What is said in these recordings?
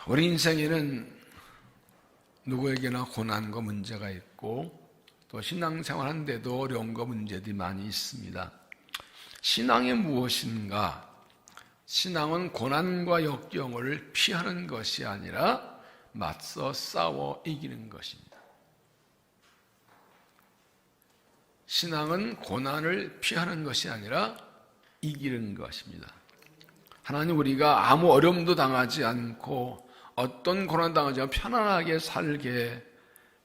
우리 인생에는 누구에게나 고난과 문제가 있고 또 신앙생활 하는데도 어려움과 문제들이 많이 있습니다. 신앙이 무엇인가? 신앙은 고난과 역경을 피하는 것이 아니라 맞서 싸워 이기는 것입니다. 신앙은 고난을 피하는 것이 아니라 이기는 것입니다. 하나님 우리가 아무 어려움도 당하지 않고 어떤 고난 당하지 않고 편안하게 살게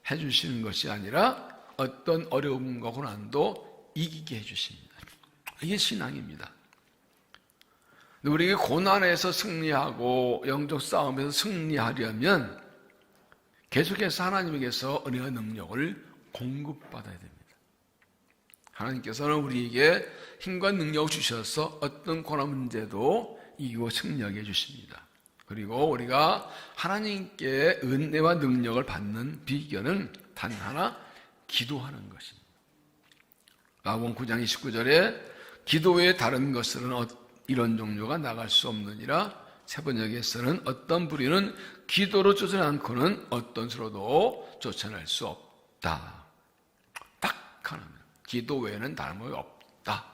해주시는 것이 아니라 어떤 어려움과 고난도 이기게 해주십니다. 이게 신앙입니다. 우리에게 고난에서 승리하고 영적 싸움에서 승리하려면 계속해서 하나님에게서 은혜와 능력을 공급받아야 됩니다. 하나님께서는 우리에게 힘과 능력을 주셔서 어떤 고난 문제도 이기고 승리하게 해주십니다. 그리고 우리가 하나님께 은혜와 능력을 받는 비결은 단 하나, 기도하는 것입니다. 마가복음 9장 29절에 기도 외에 다른 것들은 이런 종류가 나갈 수 없느니라. 세 번역에서는 어떤 부리는 기도로 쫓아내지 않고는 어떤 수로도 쫓아낼 수 없다. 딱 하나, 기도 외에는 다른 방법이 없다.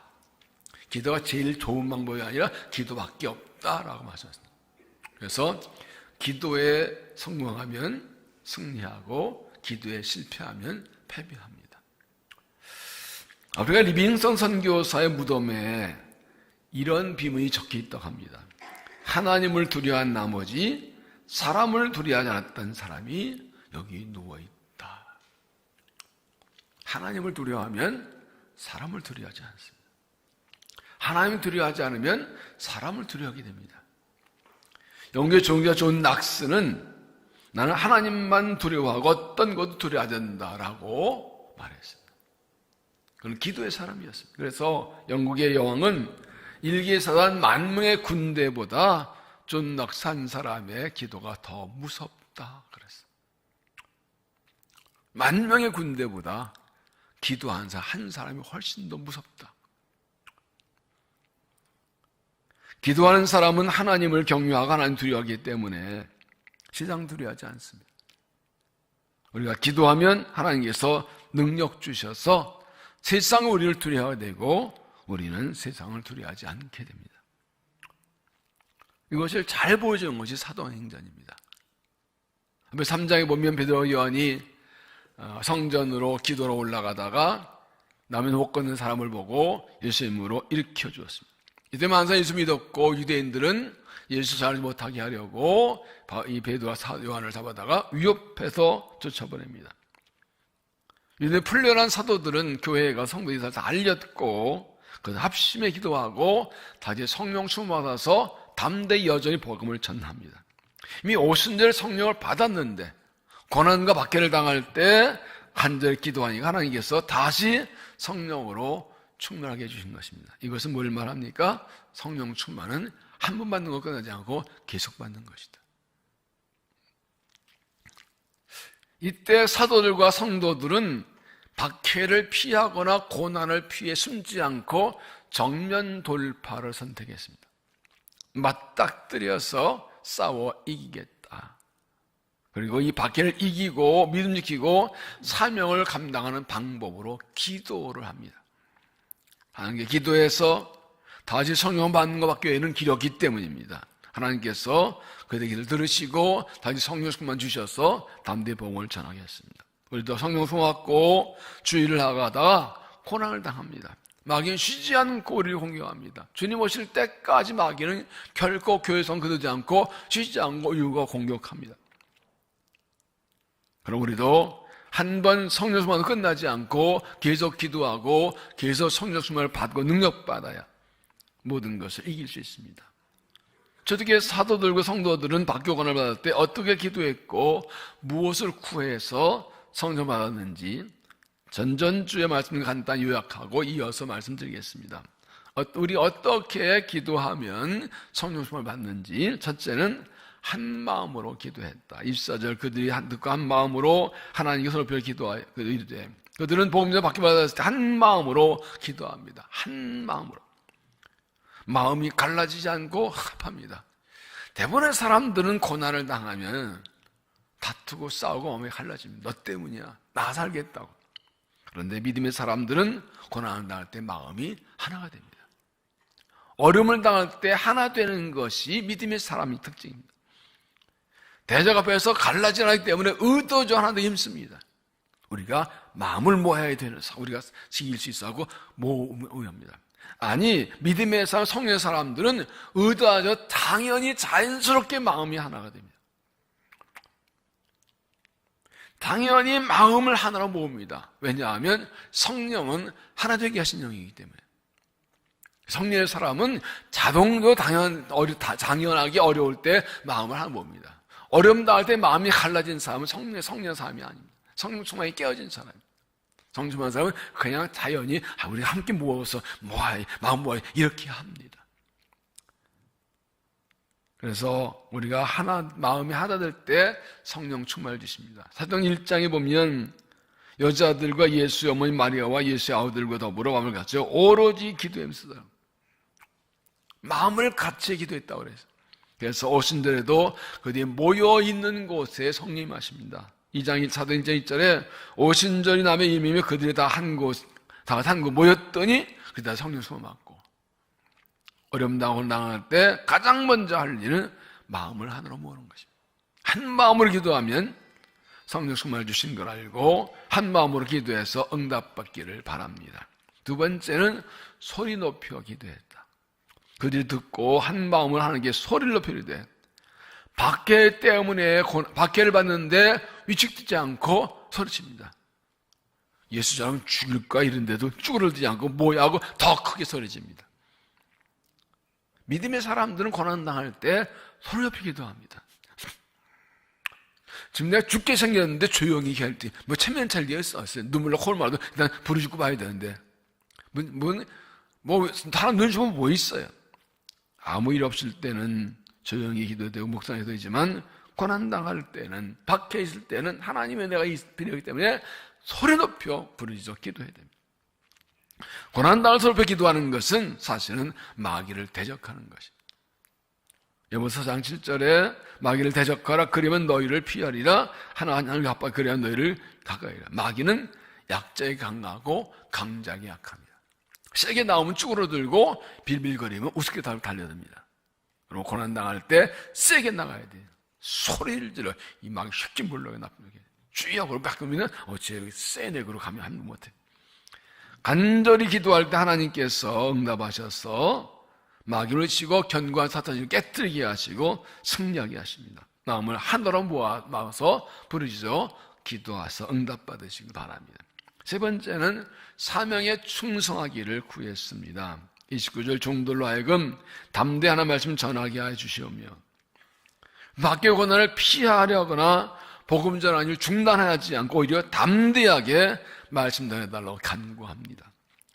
기도가 제일 좋은 방법이 아니라 기도밖에 없다라고 말씀하셨습니다. 그래서 기도에 성공하면 승리하고 기도에 실패하면 패배합니다. 아프리카 리빙스턴 선교사의 무덤에 이런 비문이 적혀 있다고 합니다. 하나님을 두려워한 나머지 사람을 두려워하지 않았던 사람이 여기 누워있다. 하나님을 두려워하면 사람을 두려워하지 않습니다. 하나님을 두려워하지 않으면 사람을 두려워하게 됩니다. 영국의 종교가 존 낙스는 나는 하나님만 두려워하고 어떤 것도 두려워하지 않는다라고 말했습니다. 그는 기도의 사람이었습니다. 그래서 영국의 여왕은 일개사단 만명의 군대보다 존 낙스 한 사람의 기도가 더 무섭다 그랬어요. 만명의 군대보다 기도한 한 사람이 훨씬 더 무섭다. 기도하는 사람은 하나님을 경외하고 하나님 두려워하기 때문에 세상 두려워하지 않습니다. 우리가 기도하면 하나님께서 능력 주셔서 세상은 우리를 두려워하게 되고 우리는 세상을 두려워하지 않게 됩니다. 이것을 잘 보여주는 것이 사도행전입니다. 3장에 보면 베드로와 요한이 성전으로 기도로 올라가다가 남은 못 걷는 사람을 보고 예수 이름으로 일으켜 주었습니다. 이때 만사 예수 믿었고 유대인들은 예수 잘 못하게 하려고 이 베드로와 요한을 잡아다가 위협해서 쫓아보냅니다. 유대 풀려난 사도들은 교회가 성도들이 다 알렸고 그래서 합심해 기도하고 다시 성령 충만받아서 담대히 여전히 복음을 전합니다. 이미 오순절 성령을 받았는데 고난과 박해를 당할 때 간절히 기도하니까 하나님께서 다시 성령으로 충만하게 해주신 것입니다. 이것은 뭘 말합니까? 성령 충만은 한 번 받는 것 끝나지 않고 계속 받는 것이다. 이때 사도들과 성도들은 박해를 피하거나 고난을 피해 숨지 않고 정면 돌파를 선택했습니다. 맞닥뜨려서 싸워 이기겠다. 그리고 이 박해를 이기고 믿음 지키고 사명을 감당하는 방법으로 기도를 합니다. 하나님께 기도해서 다시 성령 받는 것밖에 외에는 길이 없기 때문입니다. 하나님께서 그들의 기도를 들으시고 다시 성령 충만 주셔서 담대히 복음을 전하게 했습니다. 우리도 성령 품었고 주의를 나가다가 고난을 당합니다. 마귀는 쉬지 않고 우리를 공격합니다. 주님 오실 때까지 마귀는 결코 교회 성도되지 않고 쉬지 않고 이유가 공격합니다. 그럼 우리도 한 번 성령 충만으로 끝나지 않고 계속 기도하고 계속 성령 충만을 받고 능력받아야 모든 것을 이길 수 있습니다. 저렇게 사도들과 성도들은 박교관을 받을 때 어떻게 기도했고 무엇을 구해서 성령 받았는지 전전주의 말씀을 간단히 요약하고 이어서 말씀드리겠습니다. 우리 어떻게 기도하면 성령 충만을 받는지 첫째는 한 마음으로 기도했다. 24절 그들이 듣고 한 마음으로 하나님께 서로 별 기도하여 이르되 그들은 복음을 받게 받았을 때 한 마음으로 기도합니다. 한 마음으로. 마음이 갈라지지 않고 합합니다. 대부분의 사람들은 고난을 당하면 다투고 싸우고 마음이 갈라집니다. 너 때문이야. 나 살겠다고. 그런데 믿음의 사람들은 고난을 당할 때 마음이 하나가 됩니다. 어려움을 당할 때 하나 되는 것이 믿음의 사람의 특징입니다. 대적 앞에서 갈라지지 않기 때문에 의도적으로 하나 되기 힘씁니다. 우리가 마음을 모아야 되는, 우리가 이길 수 있어 하고 모읍니다. 아니, 믿음의 사람, 성령의 사람들은 의도하죠. 당연히 자연스럽게 마음이 하나가 됩니다. 당연히 마음을 하나로 모읍니다. 왜냐하면 성령은 하나 되게 하신 영이기 때문에. 성령의 사람은 자동적으로 당연하기 어려울 때 마음을 하나 모읍니다. 어려움 당할 때 마음이 갈라진 사람은 성령의 사람이 아닙니다. 성령 충만이 깨어진 사람입니다. 성령 충만한 사람은 그냥 자연히 우리가 함께 모아서 마음 모아야 이렇게 합니다. 그래서 우리가 마음이 하나 될 때 성령 충만을 주십니다. 사도행 1장에 보면 여자들과 예수의 어머니 마리아와 예수의 아우들과 더불어 마음을 같이 오로지 기도하면서 마음을 같이 기도했다고 그래서. 그래서 오신들에도 그들이 모여있는 곳에 성령이 마십니다. 2장 사도행 1장 1절에 오신절이 남의 이름이며 그들이 다 한 곳 모였더니 그들이 다 성령 수어 맞고. 어려움 당할 때 가장 먼저 할 일은 마음을 하나로 모으는 것입니다. 한 마음으로 기도하면 성령 충만을 주신 걸 알고 한 마음으로 기도해서 응답받기를 바랍니다. 두 번째는 소리 높여 기도했다. 그들이 듣고 한 마음을 하는 게 소리를 높여 기도했다. 박해 때문에 박해를 받는데 위축되지 않고 소리칩니다. 예수처럼 죽일까 이런데도 쭈그러들지 않고 뭐야 하고 더 크게 소리칩니다. 믿음의 사람들은 고난당할 때 소리 높이 기도합니다. 지금 내가 죽게 생겼는데 조용히 할 때 체면찰 리에 썼어요. 눈물로 콜 말도 일단 부르짖고 봐야 되는데 사람 눈치 보면 뭐 있어요. 아무 일 없을 때는 조용히 기도되고 묵상해도 되지만 고난당할 때는 박해 있을 때는 하나님의 내가 필요하기 때문에 소리 높여 부르짖어 기도해야 됩니다. 고난당할 소리 높여 기도하는 것은 사실은 마귀를 대적하는 것입니다. 여보서 4장 7절에 마귀를 대적하라 그러면 너희를 피하리라 하나님을 갚아 그래야 너희를 가까이라. 마귀는 약자에게 강하고 강자에게 약합니다. 세게 나오면 쭈그러들고 빌빌거리면 우습게 달려듭니다. 그리고 고난당할 때 세게 나가야 돼요. 소리를 질러 이 마귀 쉽게 물러요. 나쁘게 주의하고 막 그러면 어째 세네 그러고 가면 한 번 못해. 간절히 기도할 때 하나님께서 응답하셔서 마귀를 치고 견고한 사탄을 깨뜨리게 하시고 승리하게 하십니다. 마음을 하나로 모아서 부르짖어 기도하셔서 응답받으시기 바랍니다. 세 번째는 사명에 충성하기를 구했습니다. 29절 종들로 하여금 담대하는 말씀 전하게 해 주시오며 밖의 고난을 피하려거나 복음 전환을 중단하지 않고 오히려 담대하게 말씀 전해달라고 간구합니다.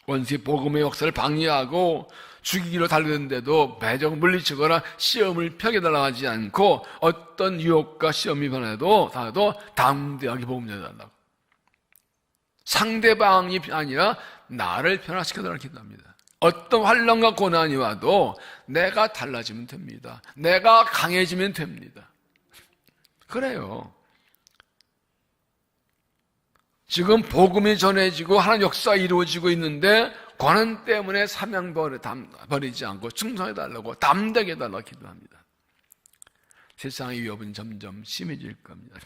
원수의 복음의 역사를 방해하고 죽이기로 달리는데도 매적 물리치거나 시험을 펴게달라고 하지 않고 어떤 유혹과 시험이 변해도 담대하게 복음 전해달라고. 상대방이 아니라 나를 변화시켜달라고 기도합니다. 어떤 환난과 고난이 와도 내가 달라지면 됩니다. 내가 강해지면 됩니다. 그래요. 지금 복음이 전해지고 하나님 역사가 이루어지고 있는데 고난 때문에 사명 버리지 않고 충성해달라고 담대하게 해달라고 기도합니다. 세상의 위협은 점점 심해질 겁니다.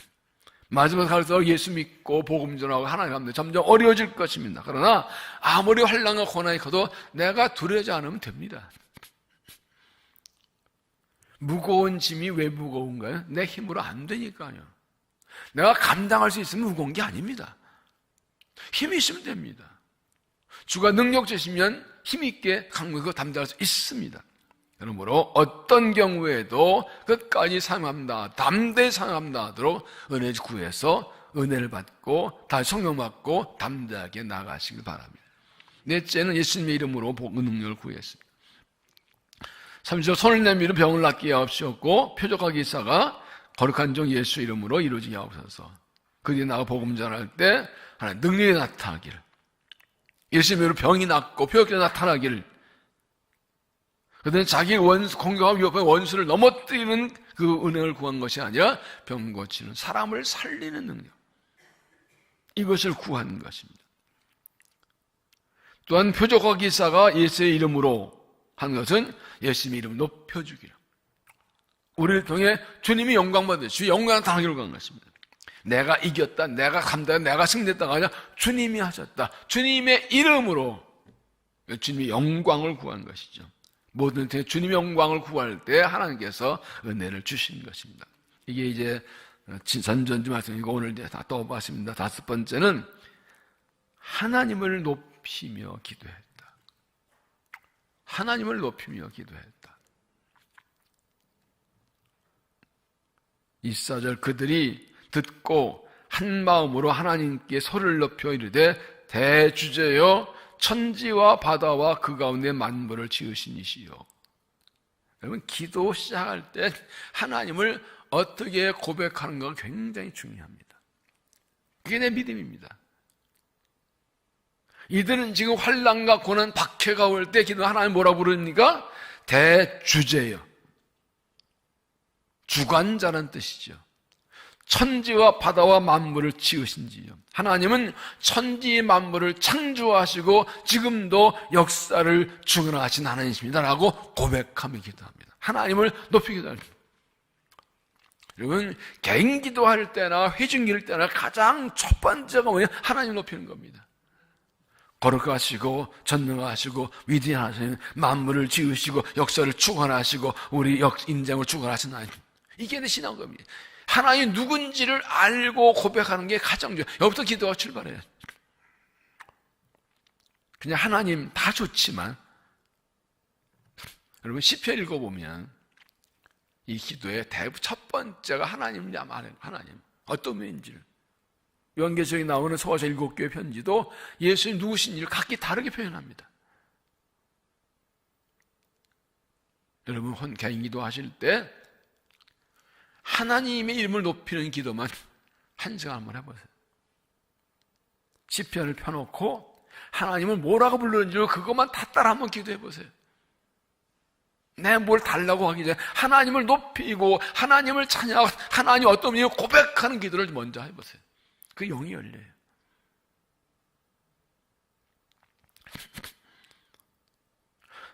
마지막 갈수록 예수 믿고 복음 전하고 하나님 가운데 점점 어려워질 것입니다. 그러나 아무리 환난과 고난이 커도 내가 두려워하지 않으면 됩니다. 무거운 짐이 왜 무거운가요? 내 힘으로 안 되니까요. 내가 감당할 수 있으면 무거운 게 아닙니다. 힘이 있으면 됩니다. 주가 능력 주시면 힘있게 강력하게 담대할 수 있습니다. 그러므로 어떤 경우에도 끝까지 사용합니다. 담대히 사용합니다 하도록 은혜 구해서 은혜를 받고 다시 성령 받고 담대하게 나가시길 바랍니다. 넷째는 예수님의 이름으로 능력을 구했습니다. 30절 손을 내밀어 병을 낫게 하옵시었고 표적과 기사가 거룩한 종 예수 이름으로 이루어지게 하옵소서. 그들이 나가 복음 전할 때 하나님 능력이 나타나기를 예수님으로 병이 낫고 표적이 나타나기를 그들은 자기 공경하고 위협한 원수를 넘어뜨리는 그 은혜를 구한 것이 아니라 병 고치는, 사람을 살리는 능력, 이것을 구하는 것입니다. 또한 표적과 기사가 예수의 이름으로 한 것은 예수님의 이름을 높여주기를, 우리를 통해 주님이 영광 받으시고 주의 영광을 당하기를 구한 것입니다. 내가 이겼다, 내가 감당했다, 내가 승리했다가 아니라 주님이 하셨다, 주님의 이름으로 주님의 영광을 구한 것이죠. 모든 때 주님의 영광을 구할 때 하나님께서 은혜를 주신 것입니다. 이게 이제 전전주 말씀이고 오늘 이제 다 떠봤습니다. 다섯 번째는 하나님을 높이며 기도했다. 하나님을 높이며 기도했다. 24절, 그들이 듣고 한 마음으로 하나님께 소리를 높여 이르되 대주제여 천지와 바다와 그 가운데 만물을 지으신 이시여. 여러분, 기도 시작할 때 하나님을 어떻게 고백하는가가 굉장히 중요합니다. 그게 내 믿음입니다. 이들은 지금 환난과 고난, 박해가 올 때 기도 하나님 뭐라 부릅니까? 대주제여, 주관자라는 뜻이죠. 천지와 바다와 만물을 지으신지요. 하나님은 천지 만물을 창조하시고 지금도 역사를 주관하신 하나님이십니다 라고 고백하며 기도합니다. 하나님을 높이 기도합니다. 여러분, 개인 기도할 때나 회중기할 때나 가장 첫 번째가 뭐냐? 하나님 높이는 겁니다. 거룩하시고 전능하시고 위대하신, 만물을 지으시고 역사를 주관하시고 우리 인생을 주관하신 하나님, 이게 내 신앙 겁니다. 하나님 누군지를 알고 고백하는 게 가장 중요해요. 여기부터 기도가 출발해요. 그냥 하나님 다 좋지만, 여러분 시편 읽어보면 이 기도의 대부분 첫 번째가 하나님이냐 말해요. 하나님 어떤 분인지를. 요한계시록에 나오는 서가서 7교회 편지도 예수님 누구신지를 각기 다르게 표현합니다. 여러분 개인 기도하실 때 하나님의 이름을 높이는 기도만 한 시간 한번 해보세요. 시편을 펴놓고 하나님을 뭐라고 부르는지 그것만 다 따라 한번 기도해보세요. 내 뭘 달라고 하기 전에 하나님을 높이고 하나님을 찬양하고 하나님 어떤 분이 고백하는 기도를 먼저 해보세요. 그 영이 열려요.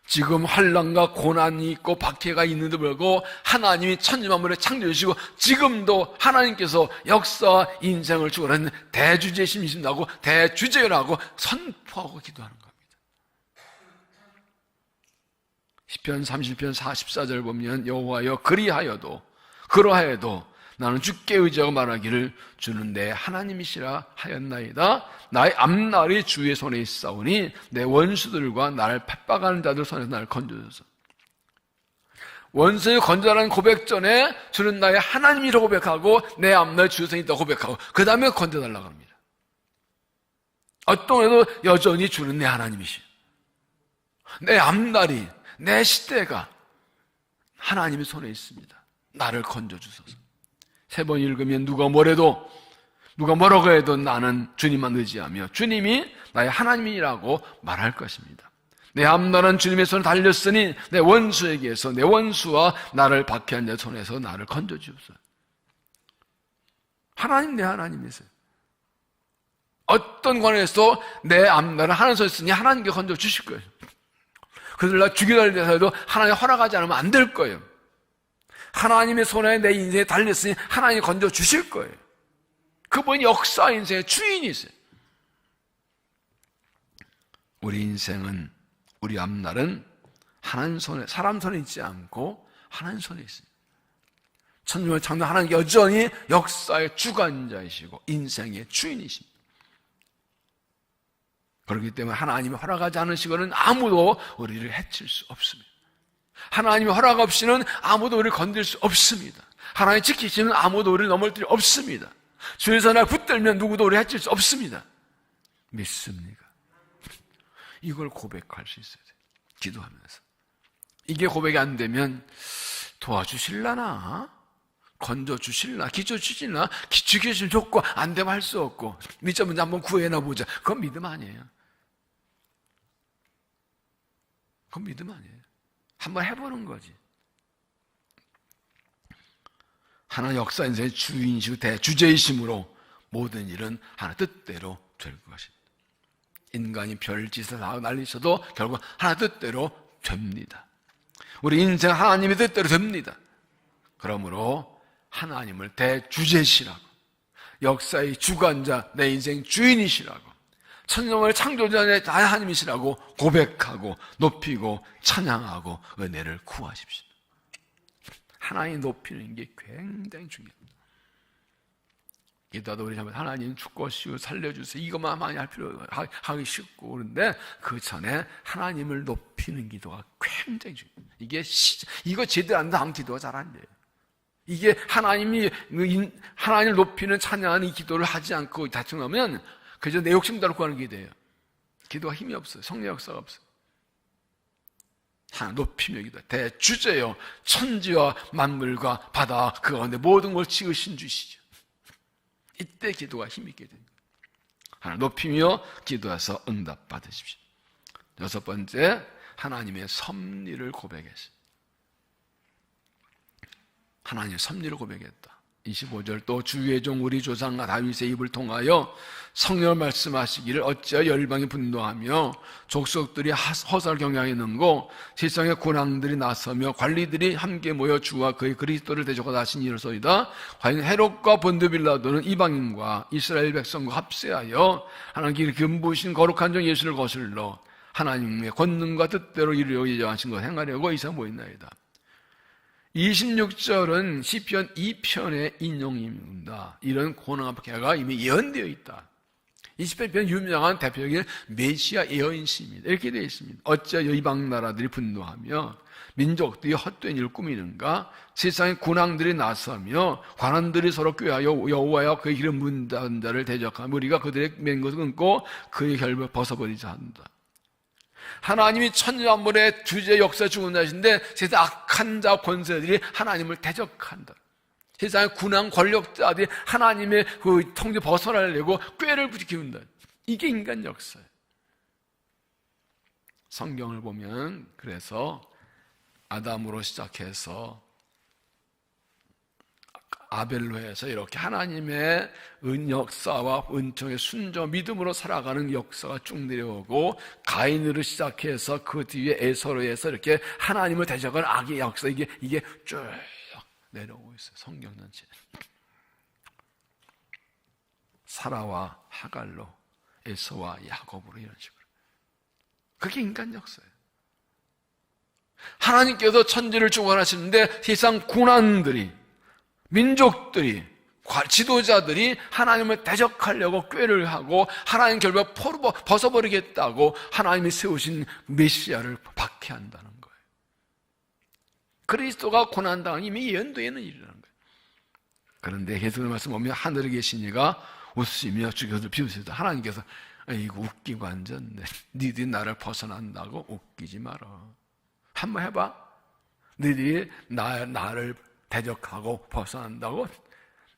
지금 환난과 고난이 있고 박해가 있는데 불구하고 하나님이 천지만물을 창조해주시고 지금도 하나님께서 역사 인생을 주관하는 대주제심이신다고 대주제라고 선포하고 기도하는 겁니다. 시편 30편 44절 보면 여호와여 그러하여도 나는 주께 의지하고 말하기를 주는 내 하나님이시라 하였나이다. 나의 앞날이 주의 손에 있사오니 내 원수들과 나를 핍박하는 자들 손에서 나를 건져줘서. 원수의 건져라는 고백 전에 주는 나의 하나님이라고 고백하고 내 앞날 주의 손에 있다고 고백하고 그 다음에 건져달라고 합니다. 어떤 해도 여전히 주는 내 하나님이시. 내 앞날이, 내 시대가 하나님의 손에 있습니다. 나를 건져주소서. 3번 읽으면 누가 뭐라고 해도 나는 주님만 의지하며 주님이 나의 하나님이라고 말할 것입니다. 내 앞날은 주님의 손에 달렸으니 내 원수에게서 내 원수와 나를 박해한 자 손에서 나를 건져주옵소서. 하나님 내 하나님이세요. 어떤 관계에서 내 앞날은 하나님 손에 있으니 하나님께 건져주실 거예요. 그들 나 죽여달라 해도 하나님 허락하지 않으면 안 될 거예요. 하나님의 손에 내 인생에 달렸으니 하나님이 건져주실 거예요. 그분이 역사 인생의 주인이세요. 우리 인생은, 우리 앞날은 하나님 손에, 사람 손에 있지 않고 하나님 손에 있어요. 천지를 창조 하나님 여전히 역사의 주관자이시고 인생의 주인이십니다. 그렇기 때문에 하나님이 허락하지 않으시고는 아무도 우리를 해칠 수 없습니다. 하나님의 허락 없이는 아무도 우리를 건들 수 없습니다. 하나님 지키시면 아무도 우리를 넘어뜨릴 수 없습니다. 주에서 날 붙들면 누구도 우리를 해칠 수 없습니다. 믿습니까? 이걸 고백할 수 있어야 돼요. 기도하면서. 이게 고백이 안 되면 도와주실라나? 건져주실라? 기초주실라? 지켜주시면 좋고 안 되면 할 수 없고 믿자 문제 한번 구해나 보자. 그건 믿음 아니에요. 그건 믿음 아니에요. 한번 해보는 거지. 하나님 역사 인생의 주인이시고 대주제이심으로 모든 일은 하나 뜻대로 될 것입니다. 인간이 별짓을 하고 난리쳐도 결국 하나 뜻대로 됩니다. 우리 인생 하나님의 뜻대로 됩니다. 그러므로 하나님을 대주제시라고, 역사의 주관자, 내 인생 주인이시라고, 천년만의 창조자의 하나님이시라고 고백하고 높이고 찬양하고 은혜를 구하십시오. 하나님 높이는 게 굉장히 중요합니다. 기도하다 우리 자면 하나님 죽으시고 살려주세요, 이것만 많이 할 필요 하기 쉽고 그런데 그 전에 하나님을 높이는 기도가 굉장히 중요해요. 이거 제대로 안 한 기도가 잘 안 돼요. 이게 하나님을 높이는 찬양하는 이 기도를 하지 않고 다툼하면 그저 내 욕심대로 구하는 기도예요. 기도가 힘이 없어요. 성령 역사가 없어요. 하나 높이며 기도, 대주제요 천지와 만물과 바다 그 가운데 모든 걸 지으신 주시죠. 이때 기도가 힘있게 됩니다. 하나 높이며 기도해서 응답 받으십시오. 여섯 번째, 하나님의 섭리를 고백했어요. 하나님의 섭리를 고백했다. 25절, 또 주의 종 우리 조상과 다윗의 입을 통하여 성령을 말씀하시기를 어찌하여 열방이 분노하며 족속들이 허사를 경향하는고 세상의 군왕들이 나서며 관리들이 함께 모여 주와 그의 그리스도를 대적하다 하신 이로소이다. 과연 헤롯과 본드 빌라도는 이방인과 이스라엘 백성과 합세하여 하나님께 금부신 거룩한 종 예수를 거슬러 하나님의 권능과 뜻대로 이루려고 예정하신 것 행하려고 이사 모였나이다. 26절은 시편 2편의 인용입니다. 이런 고난과 이미 예언되어 있다. 28편 유명한 대표적인 메시아 예언시입니다. 이렇게 되어 있습니다. 어찌하여 이방 나라들이 분노하며 민족들이 헛된 일을 꾸미는가? 세상의 군왕들이 나서며 관원들이 서로 꾀하여 여호와여 그의 길을 문닫은 자를 대적하며 우리가 그들의 맨 것을 끊고 그의 결을 벗어버리자 한다. 하나님이 천지만물의 주제 역사 죽은 자신데 세상 악한 자 권세들이 하나님을 대적한다. 세상의 군왕 권력자들이 하나님의 그 통제 벗어나려고 꾀를 부리킨다. 이게 인간 역사예요. 성경을 보면 그래서 아담으로 시작해서 아벨로 해서 이렇게 하나님의 역사와 은총의 순종, 믿음으로 살아가는 역사가 쭉 내려오고 가인으로 시작해서 그 뒤에 에서로 해서 이렇게 하나님을 대적하는 악의 역사, 이게 쭉 내려오고 있어요. 성경 전체. 사라와 하갈로, 에서와 야곱으로 이런 식으로. 그게 인간 역사예요. 하나님께서 천지를 주관하시는데 세상 군왕들이, 민족들이, 지도자들이 하나님을 대적하려고 꾀를 하고 하나님 결국 벗어버리겠다고 하나님이 세우신 메시아를 박해한다는 거예요. 그리스도가 고난당한 이미 예언되어 있는 일이라는 거예요. 그런데 예수님의 말씀 보면 하늘에 계신 이가 웃으시며 주께서 비웃으시다. 하나님께서 이거 웃기고 앉았네. 니들이 나를 벗어난다고 웃기지 마라. 한번 해봐. 니들이 나를 대적하고 벗어난다고,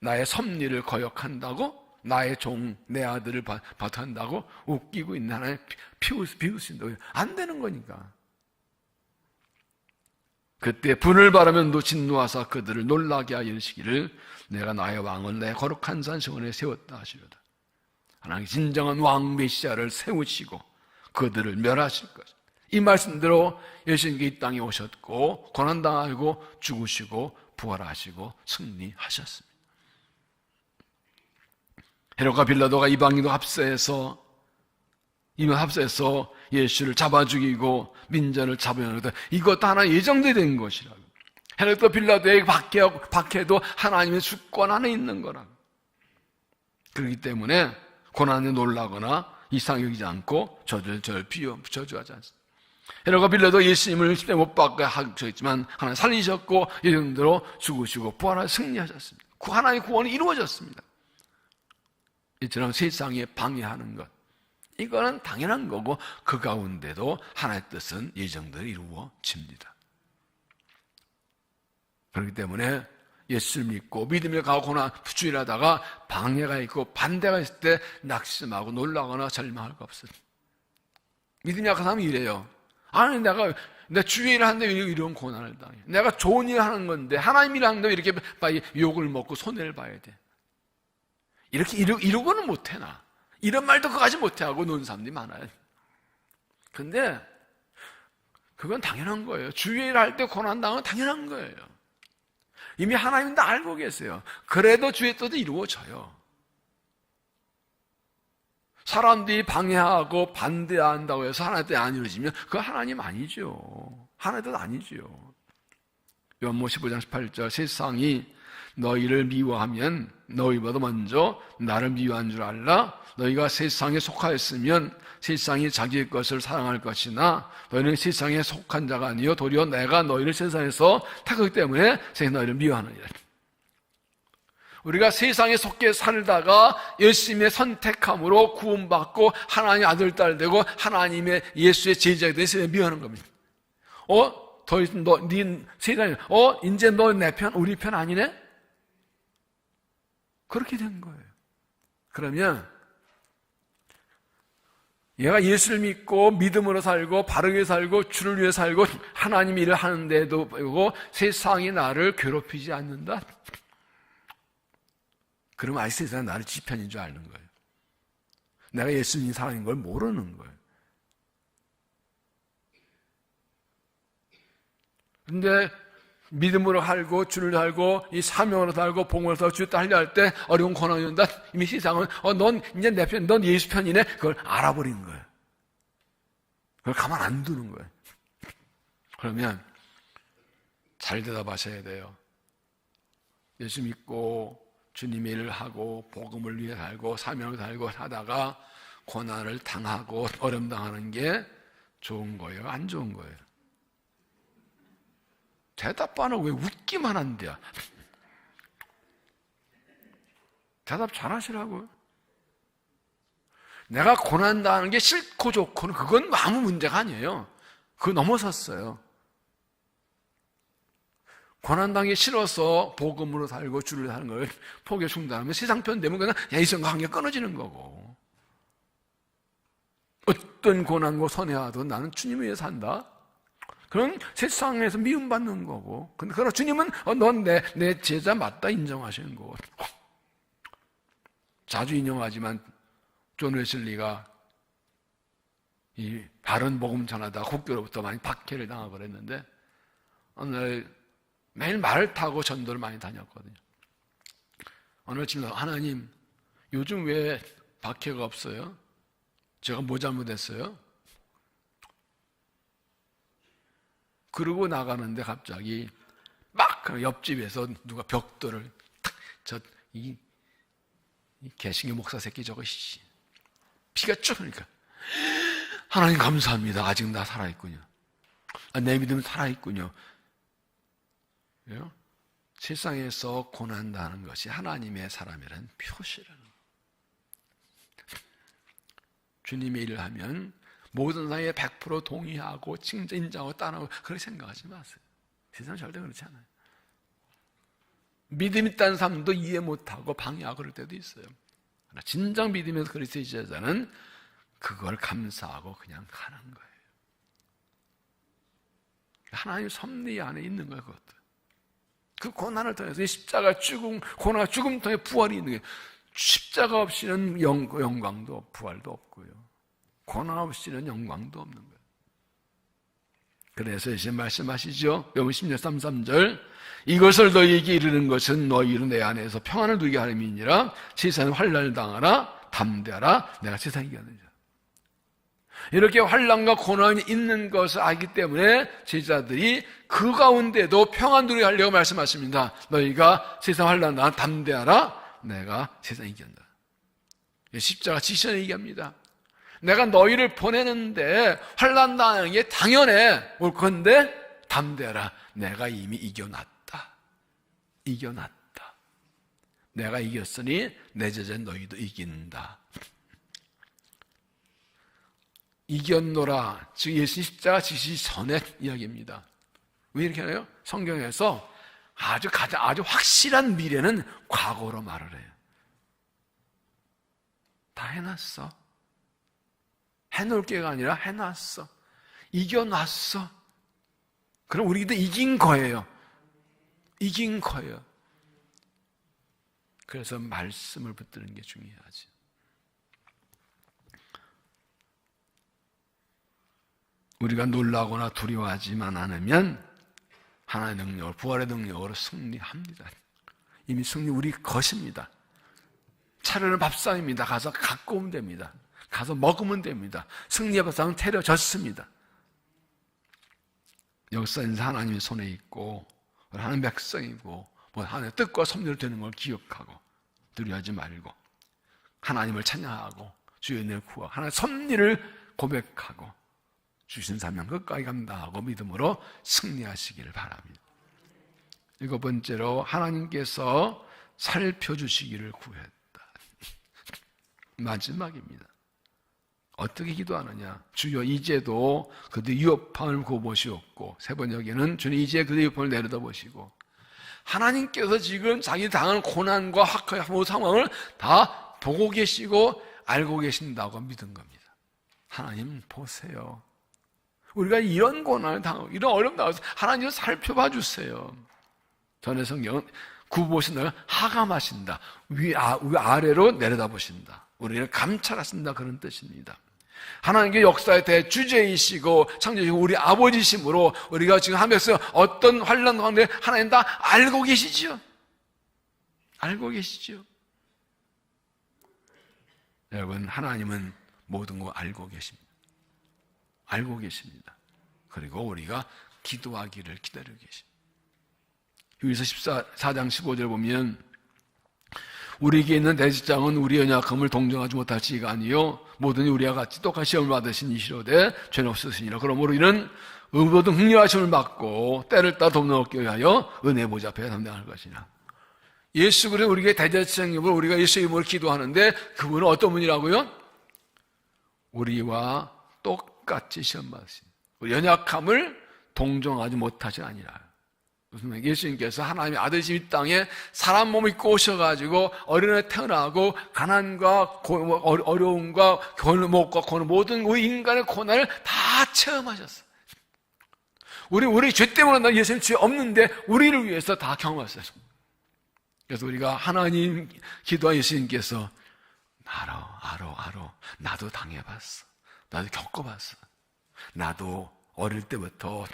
나의 섭리를 거역한다고, 나의 종, 내 아들을 바탕한다고 웃기고 있는 하나님 비웃으신다고. 안 되는 거니까. 그때 분을 바라면 진노하사 그들을 놀라게 하여 이르시기를 내가 나의 왕을 내 거룩한 산 시온에 세웠다 하시려다. 하나님 진정한 왕 메시아를 세우시고 그들을 멸하실 것입니다. 이 말씀대로 예수님께 이 땅에 오셨고 고난당하고 죽으시고 부활하시고 승리하셨습니다. 헤롯과 빌라도가 이방인도 합세해서 예수를 잡아 죽이고 민전을 잡아내다. 이것도 하나 예정되어 된 것이라고. 헤롯과 빌라도의 박해도 하나님의 주권 안에 있는 거라고. 그렇기 때문에 고난에 놀라거나 이상 여기지 않고 저주하지 않습니다. 헤롯과 빌라도 예수님을 십자가에 못 박게 하셨지만 하나님 살리셨고 예정대로 죽으시고 부활하여 승리하셨습니다. 하나님의 구원이 이루어졌습니다. 이처럼 세상에 방해하는 것, 이거는 당연한 거고 그 가운데도 하나님의 뜻은 예정대로 이루어집니다. 그렇기 때문에 예수를 믿고 믿음에 가고나 주일하다가 방해가 있고 반대가 있을 때 낙심하고 놀라거나 절망할 거 없어요. 믿음이 약한 사람은 이래요. 아니 내가 내 주의 일을 하는데 이런 고난을 당해. 내가 좋은 일을 하는 건데 하나님 일을 하는데 이렇게 욕을 먹고 손해를 봐야 돼. 이렇게 이러고는 못해 나. 이런 말도 그까지 못해 하고 노는 사람들이 많아요. 근데 그건 당연한 거예요. 주의 일을 할 때 고난 당하면 당연한 거예요. 이미 하나님은 다 알고 계세요. 그래도 주의 뜻도 이루어져요. 사람들이 방해하고 반대한다고 해서 하나님 뜻이 안 이루어지면 그거 하나님 아니죠. 하나님 뜻 아니죠. 요한복음 15장 18절 세상이 너희를 미워하면 너희보다 먼저 나를 미워한 줄 알라. 너희가 세상에 속하였으면 세상이 자기의 것을 사랑할 것이나 너희는 세상에 속한 자가 아니요 도리어 내가 너희를 세상에서 택하기 때문에 세상이 너희를 미워하느니라. 우리가 세상에 속해 살다가 예수님의 선택함으로 구원받고 하나님의 아들, 딸 되고 하나님의 예수의 제자가 돼서 미워하는 겁니다. 더 이상 네 세상에, 이제 너 내 편, 우리 편 아니네? 그렇게 된 거예요. 그러면 얘가 예수를 믿고 믿음으로 살고 바르게 살고 주를 위해 살고 하나님 일을 하는데도 불구하고 세상이 나를 괴롭히지 않는다? 그러면 아직 세상은 나를 지 편인 줄 아는 거예요. 내가 예수님 사랑인 걸 모르는 거예요. 근데 믿음으로 살고 주를 살고 이 사명으로 살고 봉헌을 살고 주를 따르려 할 때 어려운 고난이 온다. 이미 세상은 넌 이제 내 편, 넌 예수 편이네. 그걸 알아버린 거예요. 그걸 가만 안 두는 거예요. 그러면 잘 대답하셔야 돼요. 예수 믿고 주님의 일을 하고 복음을 위해 살고 사명을 살고 하다가 고난을 당하고 어려움 당하는 게 좋은 거예요? 안 좋은 거예요? 대답 안 하고 왜 웃기만 한대요? 대답 잘 하시라고요. 내가 고난 당하는 게 싫고 좋고는 그건 아무 문제가 아니에요. 그거 넘어섰어요. 고난당하기 싫어서 복음으로 살고 주를 사는 걸 포기해 중단하면 세상 편 되면 그냥 이성과 관계 끊어지는 거고, 어떤 고난과 선해와도 나는 주님 위해 산다. 그럼 세상에서 미움받는 거고, 근데 그러나 주님은 넌 내 제자 맞다 인정하시는 거고. 자주 인용하지만 존 웨슬리가 이 바른 복음 전하다가 국교로부터 많이 박해를 당하고 그랬는데 어느 날 매일 말을 타고 전도를 많이 다녔거든요. 어느 아침에 하나님, 요즘 왜 박해가 없어요? 제가 뭐 잘못했어요? 그러고 나가는데 갑자기 막 옆집에서 누가 벽돌을 탁, 이 개신교 목사 새끼 저거 피가 쭉 흐르니까 하나님 감사합니다. 아직 나 살아있군요. 내 믿음은 살아있군요. 세상에서 고난당하는 것이 하나님의 사람이라는 표시라는 거예요. 주님의 일을 하면 모든 사람에 100% 동의하고 칭찬, 인정하고 따라하고 그렇게 생각하지 마세요. 세상은 절대 그렇지 않아요. 믿음 있다는 사람도 이해 못하고 방해하고 그럴 때도 있어요. 그러나 진정 믿으면서 그리스도의 제자는 그걸 감사하고 그냥 가는 거예요. 하나님 섭리 안에 있는 거예요. 그것도. 그 고난을 통해서 십자가 죽음, 고난 죽음 통해 부활이 있는 게, 십자가 없이는 영광도 부활도 없고요. 고난 없이는 영광도 없는 거예요. 그래서 이제 말씀하시죠. 요번 10년 33절 이것을 너희에게 이르는 것은 너희로 내 안에서 평안을 누리게 하림이니라. 세상에 환난을 당하라. 담대하라. 내가 세상을 이겼느니라. 이렇게 환난과 고난이 있는 것을 알기 때문에 제자들이 그 가운데도 평안 누리게 하려고 말씀하십니다. 너희가 세상 환난 당하라. 담대하라. 내가 세상을 이겼다. 십자가 지시는 얘기합니다. 내가 너희를 보내는데 환난 당하는 게 당연해 올 건데 담대하라. 내가 이미 이겨놨다. 이겨놨다. 내가 이겼으니 내 제자 너희도 이긴다. 이겼노라. 즉 예수 십자가 지시기 전에 이야기입니다. 왜 이렇게 해요? 성경에서 아주 확실한 미래는 과거로 말을 해요. 다 해놨어. 해놓을 게가 아니라 해놨어. 이겨놨어. 그럼 우리도 이긴 거예요. 이긴 거예요. 그래서 말씀을 붙드는 게 중요하지. 우리가 놀라거나 두려워하지만 않으면 하나님의 능력으로, 부활의 능력으로 승리합니다. 이미 승리 우리 것입니다. 차려는 밥상입니다. 가서 갖고 오면 됩니다. 가서 먹으면 됩니다. 승리의 밥상은 차려졌습니다. 역사에서 하나님의 손에 있고 하나님의 백성이고 하나님의 뜻과 섭리를 되는 걸 기억하고 두려워하지 말고 하나님을 찬양하고 주의 은혜를 구하고 하나님의 섭리를 고백하고 주신 사명 끝까지 감당하고 믿음으로 승리하시기를 바랍니다. 7번째로 하나님께서 살펴주시기를 구했다. 마지막입니다. 어떻게 기도하느냐? 주여 이제도 그들의 위협함을 보시옵고, 세 번역에는 주님 이제 그들의 위협함을 내려다보시고, 하나님께서 지금 자기 당한 고난과 학화의 상황을 다 보고 계시고 알고 계신다고 믿은 겁니다. 하나님 보세요. 우리가 이런 고난을 당하고 이런 어려움 당해서 하나님 살펴봐 주세요. 전에 성경은 굽으신다, 하감하신다, 위아래로 내려다보신다, 우리를 감찰하신다, 그런 뜻입니다. 하나님께 역사의 대주제이시고 창조이시고 우리 아버지심으로 우리가 지금 하면서 어떤 환난 가운데 하나님 다 알고 계시죠. 알고 계시죠. 여러분, 하나님은 모든 거 알고 계십니다. 알고 계십니다. 그리고 우리가 기도하기를 기다리고 계십니다. 여기서 14장 15절 보면 우리에게 있는 대직장은 우리의 연약함을 동정하지 못할지가 아니요 모든 우리와 같이 똑같이 시험을 받으신 이시로되 죄는 없으시니라. 그러므로 이는 모든 흥려하심을 받고 때를 따라 돕는 얻기 위하여 은혜 보좌 앞에 담당할 것이냐. 예수 그리스도 우리에게 대제사장님으로 우리가 예수의 이름으로 기도하는데 그분은 어떤 분이라고요? 우리와 똑같이 시험 받으신, 우리 연약함을 동정하지 못하지 아니라. 무슨 말이에요? 예수님께서 하나님의 아들이신 이 땅에 사람 몸을 입고 오셔가지고 어린애 태어나고 가난과 어려움과 골목과 고난, 모든 우리 인간의 고난을 다 체험하셨어요. 우리 죄 때문에 나 예수님 죄 없는데 우리를 위해서 다 경험했어요. 그래서 우리가 하나님 기도한 예수님께서 알아. 나도 당해봤어. 나도 겪어봤어. 나도 어릴 때부터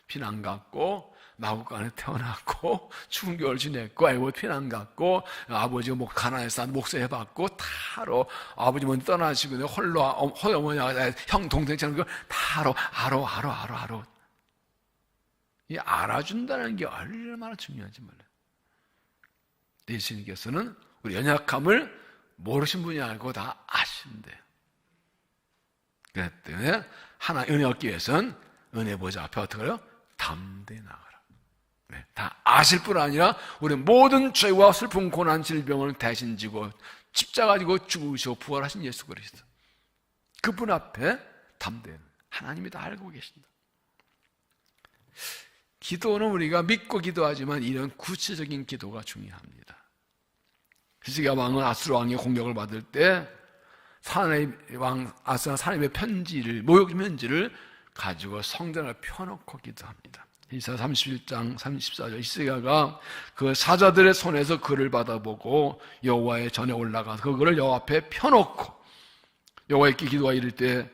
피난 갔고 마국 안에 태어났고 추운 겨울 지냈고 알고 피난 갔고 아버지가 가난해서 목사해봤고 다 알아. 아버지 먼저 떠나시고 홀로 어머니가 형 동생처럼 다 알아. 이 알아준다는 게 얼마나 중요한지 몰라요. 예수님께서는 우리 연약함을 모르신 분이 알고 다 아신대요. 그렇기 때문에 하나 은혜 얻기 위해서는 은혜 보좌 앞에 어떻게 해요? 담대히 나가라. 네, 다 아실 뿐 아니라 우리 모든 죄와 슬픔, 고난, 질병을 대신 지고 십자가 지고 죽으시고 부활하신 예수 그리스도, 그분 앞에 담대히, 하나님이 다 알고 계신다. 기도는 우리가 믿고 기도하지만 이런 구체적인 기도가 중요합니다. 히스기야 왕은 아수르 왕의 공격을 받을 때 사나의 왕 아수르 사나의 편지를, 모욕 편지를 가지고 성전을 펴놓고 기도합니다. 이사 31장 34절, 히스기야가 그 사자들의 손에서 글을 받아보고 여호와의 전에 올라가서 그 글을 여호와 앞에 펴놓고 여호와께 기도하 이를 때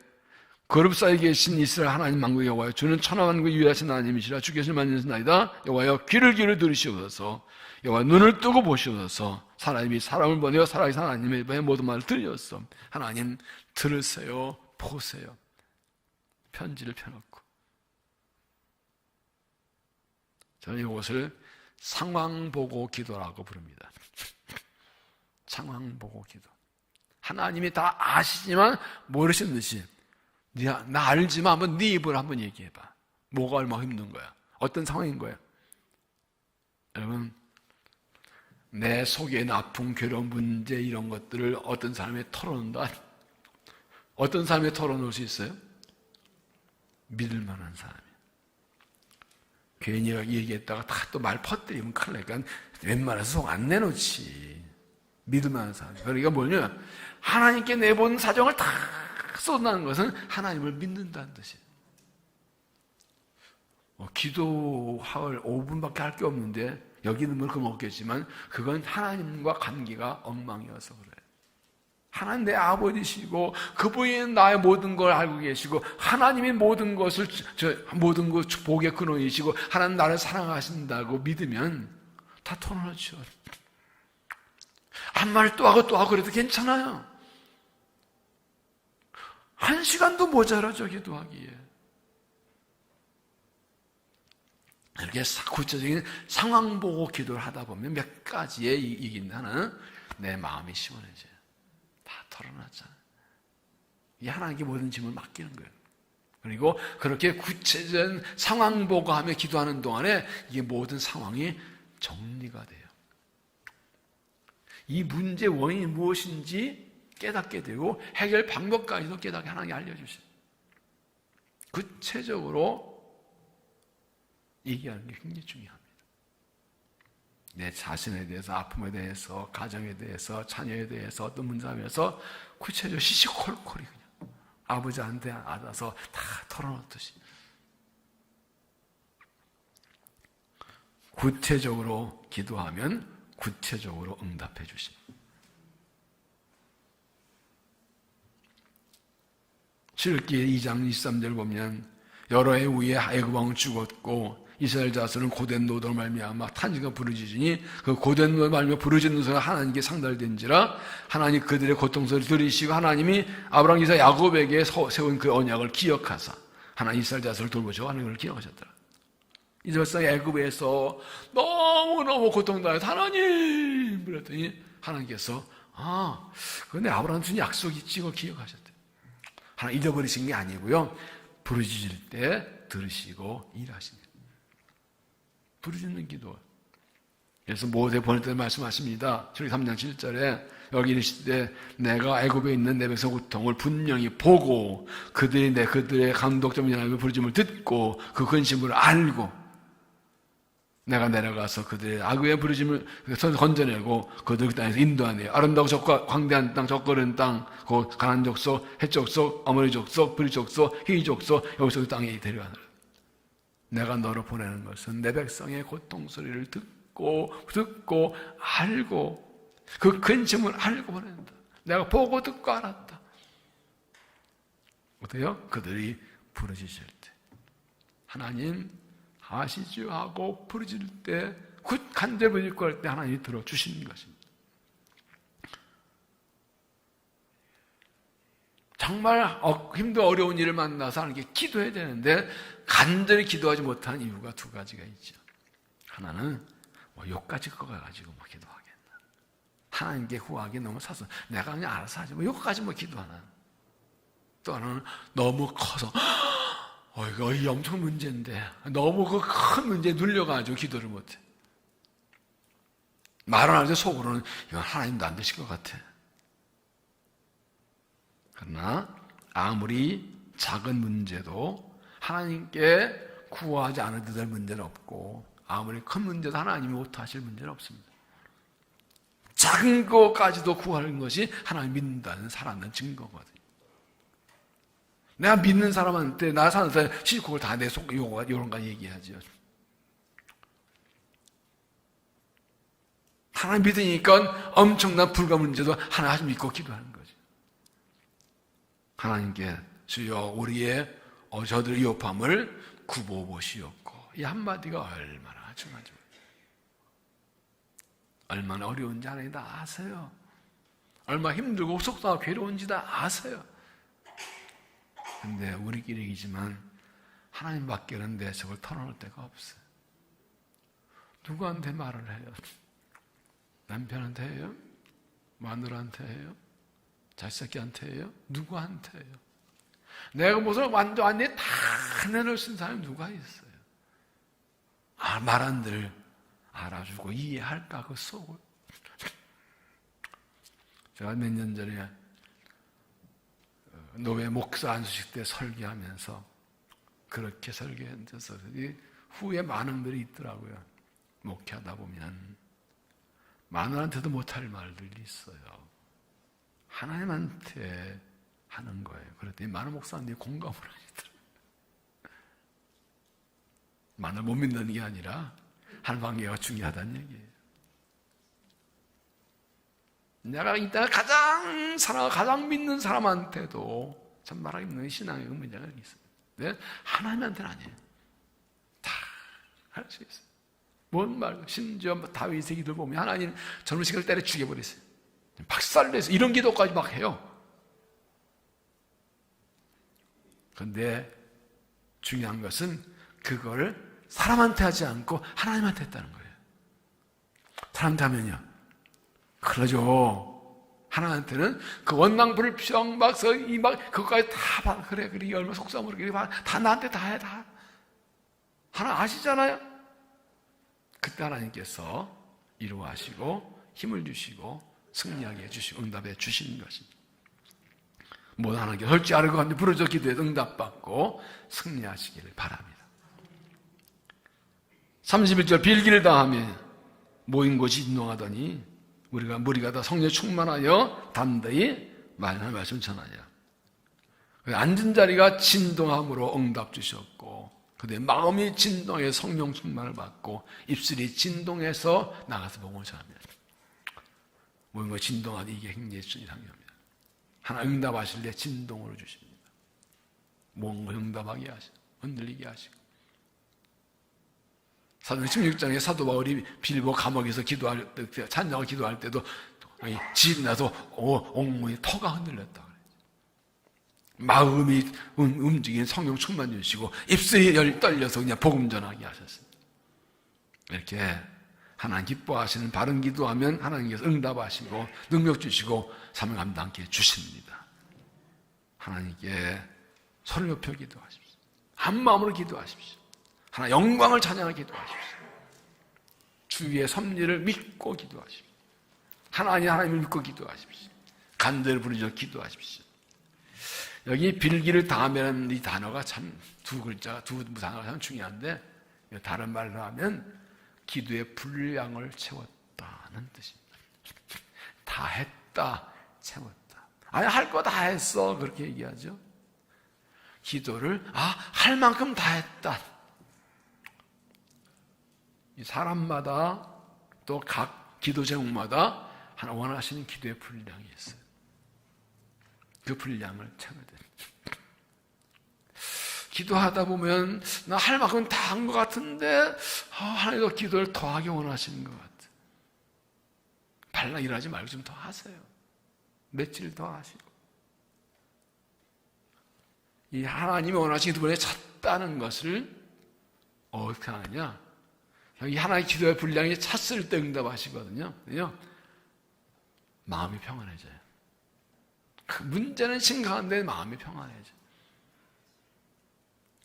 그룹 사이에 계신 이스라엘 하나님 만국의 여호와여, 주는 천하만국의 유일하신 하나님이시라. 주께서 만드셨나이다. 여호와여, 귀를 들으시옵소서. 여호와 눈을 뜨고 보시옵소서. 하나님이 사람을 보내어 살아계신 하나님의 모든 말을 들으셨소. 하나님 들으세요, 보세요. 편지를 펴놓고. 저는 이것을 상황보고 기도라고 부릅니다. 상황보고 기도. 하나님이 다 아시지만 모르시는 듯이 나 알지만 한번 네 입으로 한번 얘기해봐. 뭐가 얼마나 힘든 거야? 어떤 상황인 거야? 여러분, 내 속에 있는 아픔, 괴로운 문제 이런 것들을 어떤 사람이 털어놓는다. 어떤 사람이 털어놓을 수 있어요? 믿을 만한 사람이. 괜히 얘기했다가 다 또 말 퍼뜨리면 큰일 나니까 웬만해서 속 안 내놓지. 믿을 만한 사람. 그러니까 뭐냐? 하나님께 내본 사정을 다 쏟아내는 것은 하나님을 믿는다는 뜻이에요. 기도할 5분밖에 할 게 없는데 여기는 뭘 먹겠지만 그건 하나님과 관계가 엉망이어서 그래요. 하나님 내 아버지시고 그분이 나의 모든 걸 알고 계시고 하나님이 모든 것을 모든 것 복의 근원이시고 하나님 나를 사랑하신다고 믿으면 다 터놓죠. 한 말 또 하고 또 하고 그래도 괜찮아요. 1시간도 모자라죠, 기도하기에. 이렇게 구체적인 상황 보고 기도를 하다 보면 몇 가지의 이긴 나는 내 마음이 시원해져요. 다 털어놨잖아요. 이 하나님께 모든 짐을 맡기는 거예요. 그리고 그렇게 구체적인 상황 보고 하며 기도하는 동안에 이게 모든 상황이 정리가 돼요. 이 문제의 원인이 무엇인지 깨닫게 되고 해결 방법까지도 깨닫게 하나님이 알려주세요. 구체적으로 얘기하는 게 굉장히 중요합니다. 내 자신에 대해서, 아픔에 대해서, 가정에 대해서, 자녀에 대해서 어떤 문제하면서 구체적으로 시시콜콜이 그냥 아버지한테 알아서 다 털어놓듯이 구체적으로 기도하면 구체적으로 응답해 주십니다. 7기 2장 23절 보면 여러 해 후에 애굽 왕은 죽었고 이스라엘 자손은 고된 노도로 말미암아 탄지가 부르짖으니 그 고된 노도로 말미암아 부르짖는 소리가 하나님께 상달된지라 하나님 그들의 고통소리를 들으시고 하나님이 아브라함 이삭 야곱에게 세운 그 언약을 기억하사 하나님 이스라엘 자손을 돌보시고 하나님을 기억하셨더라. 이스라엘 애굽에서 너무너무 고통당해서 하나님 그랬더니 하나님께서 근데 아브라함 준 약속이 있지 그걸 기억하셨대요. 하나님 잊어버리신 게 아니고요, 부르짖을 때 들으시고 일하십니다. 부르짖는 기도. 그래서 모세 보낼 때 말씀하십니다. 출애굽기 3장 7절에 여기 이르시되 내가 애굽에 있는 내 백성 고통을 분명히 보고 그들의 감독적 연합의 부르짖음을 듣고 그 근심을 알고 내가 내려가서 그들의 악의 부르짖음을 건져내고 그들 땅에서 인도하네. 아름다고 광대한 땅, 적거른 땅, 그 가나안 족속, 헷 족속, 어머리 족속, 브리 족속, 히위 족속 여기서 그 땅에 데려가노라. 내가 너를 보내는 것은 내 백성의 고통 소리를 듣고 알고 그 근심을 알고 보낸다. 내가 보고 듣고 알았다. 어때요? 그들이 부르짖을 때 하나님 아시지요 하고 부르짖을 때 간절히 부르짖고 할 때 하나님이 들어주시는 것입니다. 정말 힘도 어려운 일을 만나서 하나님께 기도해야 되는데 간절히 기도하지 못하는 이유가 두 가지가 있죠. 하나는 욕까지 꺼가지고 기도하겠나. 하나님께 구하기 너무 사서 내가 그냥 알아서 하지 욕까지 기도하나. 또 하나는 너무 커서 이거 엄청 문제인데 너무 그 큰 문제에 눌려가지고 기도를 못해. 말은 하는데 속으로는 이건 하나님도 안 되실 것 같아. 그러나 아무리 작은 문제도 하나님께 구하지 않아도 될 문제는 없고 아무리 큰 문제도 하나님이 못하실 문제는 없습니다. 작은 것까지도 구하는 것이 하나님 믿는다는 살아있는 증거거든요. 내가 믿는 사람한테 나 사는 사람 시시콜콜 다 내 속 이런 거 얘기하죠. 하나님 믿으니까 엄청난 불가 문제도 하나님 믿고 기도하는 거죠. 하나님께 주여 우리의 저들의 위협함을 굽어보시옵고 이 한마디가 얼마나 중요하죠. 얼마나 어려운지 하나님 다 아세요. 얼마나 힘들고 속상하고 괴로운지 다 아세요. 근데 우리끼리이지만 하나님밖에는 내 속을 털어놓을 데가 없어요. 누구한테 말을 해요? 남편한테 해요? 마누라한테 해요? 자식새끼한테 해요? 누구한테 해요? 내가 무슨 완전히 다 내놓을 수 있는 사람이 누가 있어요? 말 안 들 알아주고 이해할까 그 속을. 제가 몇 년 전에 노회 목사 안수식 때 설교하면서 그렇게 설교했는데서 후에 많은 분들이 있더라고요. 목회하다 보면 마누라한테도 못할 말들이 있어요. 하나님한테 하는 거예요. 그랬더니 많은 목사님들이 공감을 하시더라고요. 만을 못 믿는 게 아니라 하나님 관계가 중요하다는 얘기예요. 내가 이 땅에 가장 사랑하고 가장 믿는 사람한테도 참 말하기 힘든 신앙의 문제가 있어요. 네? 하나님한테는 아니에요. 다 할 수 있어요. 뭔 말, 심지어 다윗의 기도를 보면 하나님 젊은 시절 때려 죽여버렸어요. 박살내서 이런 기도까지 막 해요. 그런데 중요한 것은 그걸 사람한테 하지 않고 하나님한테 했다는 거예요. 사람한테 하면요, 그러죠. 하나님한테는 그 원망불을 병박서 이막 그것까지 다 봐. 그래 이게 얼마나 속상하고 그래 다 나한테 다 해. 다 하나 아시잖아요. 그때 하나님께서 이루어하시고 힘을 주시고 승리하게 해주시고 응답해 주시는 것입니다. 모든 하나님께 설지 아르고 한데 부르짖어 기도해 응답받고 승리하시기를 바랍니다. 31절 빌기를 다하며 모인 곳이 진동하더니 무리가 다 성령에 충만하여 담대히 말하는 말씀 전하냐. 앉은 자리가 진동함으로 응답 주셨고 그들의 마음이 진동해 성령 충만을 받고 입술이 진동해서 나가서 복음을 전합니다. 모인 곳 진동하니 이게 굉장히 상입니다. 하나 응답하실 때 진동으로 주십니다. 모든 걸 응답하게 하시고 흔들리게 하시고. 사도행 16장에 사도 바울이 빌보 감옥에서 기도할 때 찬양을 기도할 때도 집 나서 옥문이 터가 흔들렸다 그래요. 마음이 움직이는 성령 충만 주시고 입술이 떨려서 그냥 복음 전하게 하셨어요. 이렇게 하나님 기뻐하시는 바른 기도하면 하나님께서 응답하시고 능력 주시고 사명 감당케 주십니다. 하나님께 손을 높여 기도하십시오. 한 마음으로 기도하십시오. 하나 영광을 찬양하여 기도하십시오. 주위의 섭리를 믿고 기도하십시오. 하나님을 믿고 기도하십시오. 간절히 부르짖어 기도하십시오. 여기 빌기를 다하면 이 단어가 참 두 단어가 참 중요한데 다른 말로 하면 기도의 분량을 채웠다는 뜻입니다. 다 했다, 채웠다. 아니 할 거 다 했어 그렇게 얘기하죠. 기도를 할 만큼 다 했다. 사람마다 또 각 기도 제목마다 하나 원하시는 기도의 분량이 있어요. 그 분량을 채워야 돼요. 기도하다 보면 나 할 만큼 다 한 것 같은데 하나님도 기도를 더하게 원하시는 것 같아요. 발라 일하지 말고 좀 더 하세요. 며칠 더 하시고. 이 하나님이 원하시는 기도에 찼다는 것을 어떻게 하느냐? 이 하나의 기도의 분량이 찼을 때 응답하시거든요. 마음이 평안해져요. 그 문제는 심각한데 마음이 평안해져요.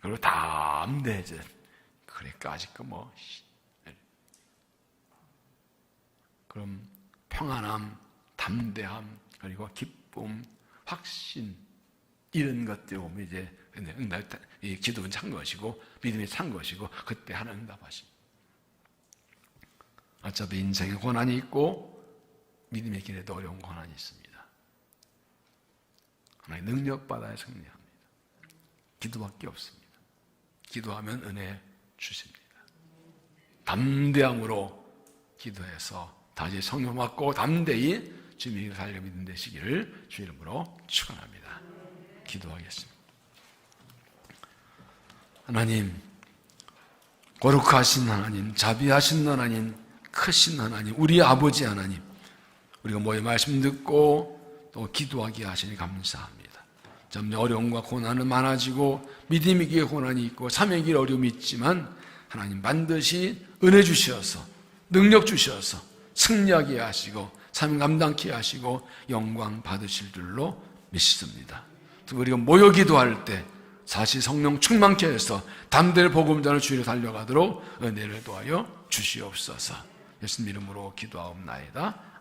그리고 담대해져요. 그러니까 아직 그럼 평안함, 담대함, 그리고 기쁨, 확신 이런 것들 보면 이제 이 기도는 찬 것이고 믿음이 찬 것이고 그때 하나 응답하십니다. 어차피 인생에 고난이 있고 믿음의 길에도 어려운 고난이 있습니다. 하나의 능력받아야 승리합니다. 기도밖에 없습니다. 기도하면 은혜 주십니다. 담대함으로 기도해서 다시 성령 받고 담대히 주님이 살려 믿는 되시기를 주 이름으로 축원합니다. 기도하겠습니다. 하나님, 거룩하신 하나님, 자비하신 하나님, 크신 하나님, 우리 아버지 하나님, 우리가 모여 말씀 듣고 또 기도하게 하시니 감사합니다. 점점 어려움과 고난은 많아지고 믿음의 길에 고난이 있고 삶의 길에 어려움이 있지만 하나님 반드시 은혜 주셔서 능력 주셔서 승리하게 하시고 삶 감당케 하시고 영광 받으실 줄로 믿습니다. 또 우리가 모여 기도할 때 사실 성령 충만케 해서 담대히 복음 전을 주위로 달려가도록 은혜를 도하여 주시옵소서. 예수님 이름으로 기도하옵나이다.